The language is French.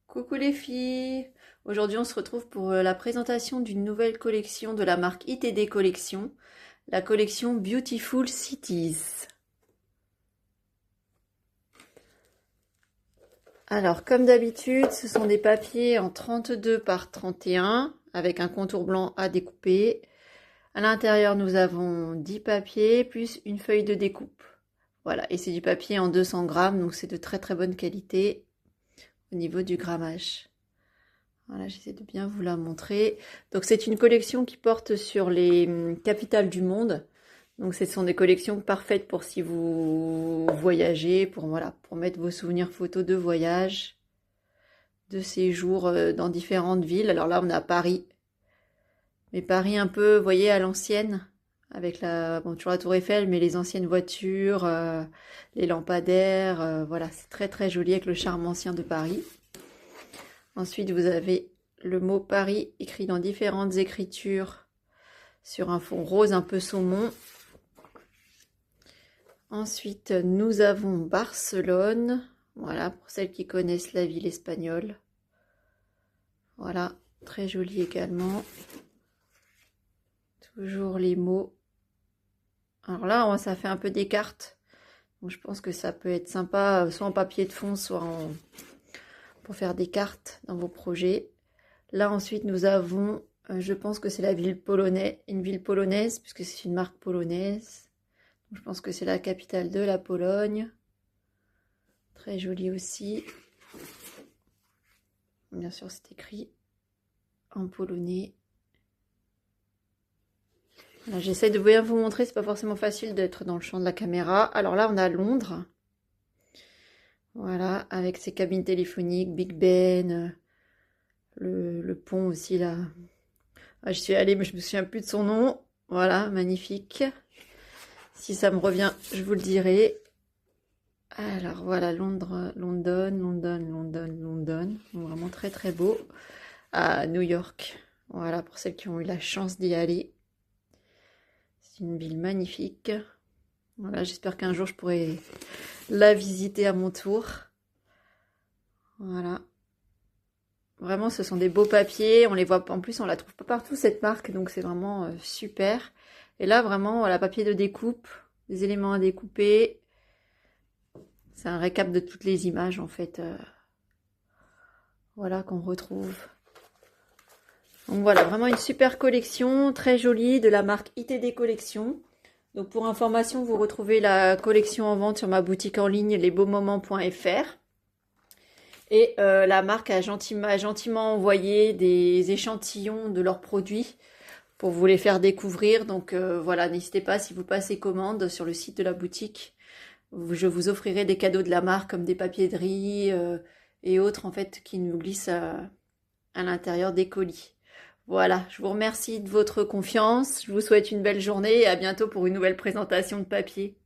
Coucou les filles! Aujourd'hui on se retrouve pour la présentation d'une nouvelle collection de la marque ITD Collection, la collection Beautiful Cities. Alors comme d'habitude, ce sont des papiers en 32 par 31 avec un contour blanc à découper. À l'intérieur nous avons 10 papiers plus une feuille de découpe. Voilà, et c'est du papier en 200 grammes, donc c'est de très très bonne qualité au niveau du grammage. Voilà, j'essaie de bien vous la montrer. Donc c'est une collection qui porte sur les capitales du monde. Donc ce sont des collections parfaites pour si vous voyagez, pour mettre vos souvenirs photos de voyage, de séjour dans différentes villes. Alors là on est à Paris. Mais Paris un peu, vous voyez, à l'ancienne, avec toujours la Tour Eiffel, mais les anciennes voitures, les lampadaires, voilà, c'est très très joli avec le charme ancien de Paris. Ensuite, vous avez le mot Paris écrit dans différentes écritures sur un fond rose un peu saumon. Ensuite, nous avons Barcelone. Voilà, pour celles qui connaissent la ville espagnole. Voilà, très joli également. Toujours les mots. Alors là, ça fait un peu des cartes. Donc, je pense que ça peut être sympa, soit en papier de fond, soit pour faire des cartes dans vos projets. Là, ensuite, nous avons, je pense que c'est la ville polonaise, une ville polonaise, puisque c'est une marque polonaise. Donc, je pense que c'est la capitale de la Pologne. Très joli aussi. Bien sûr, c'est écrit en polonais. J'essaie de bien vous montrer, c'est pas forcément facile d'être dans le champ de la caméra. Alors là, on a Londres. Voilà, avec ses cabines téléphoniques, Big Ben, le pont aussi là. Ah, je suis allée, mais je me souviens plus de son nom. Voilà, magnifique. Si ça me revient, je vous le dirai. Alors voilà, Londres, London. Vraiment très très beau. À New York. Voilà, pour celles qui ont eu la chance d'y aller. C'est une ville magnifique. Voilà, j'espère qu'un jour je pourrai la visiter à mon tour. Voilà. Vraiment, ce sont des beaux papiers. On les voit, en plus, on la trouve pas partout cette marque, donc c'est vraiment super. Et là, vraiment, voilà, papier de découpe, des éléments à découper. C'est un récap de toutes les images, en fait. Voilà, qu'on retrouve. Donc voilà, vraiment une super collection, très jolie, de la marque ITD Collection. Donc pour information, vous retrouvez la collection en vente sur ma boutique en ligne lesbeaumoments.fr. Et la marque a gentiment envoyé des échantillons de leurs produits pour vous les faire découvrir. Donc voilà, n'hésitez pas, si vous passez commande sur le site de la boutique, je vous offrirai des cadeaux de la marque comme des papiers de riz et autres en fait qui nous glissent à l'intérieur des colis. Voilà, je vous remercie de votre confiance, je vous souhaite une belle journée et à bientôt pour une nouvelle présentation de papier.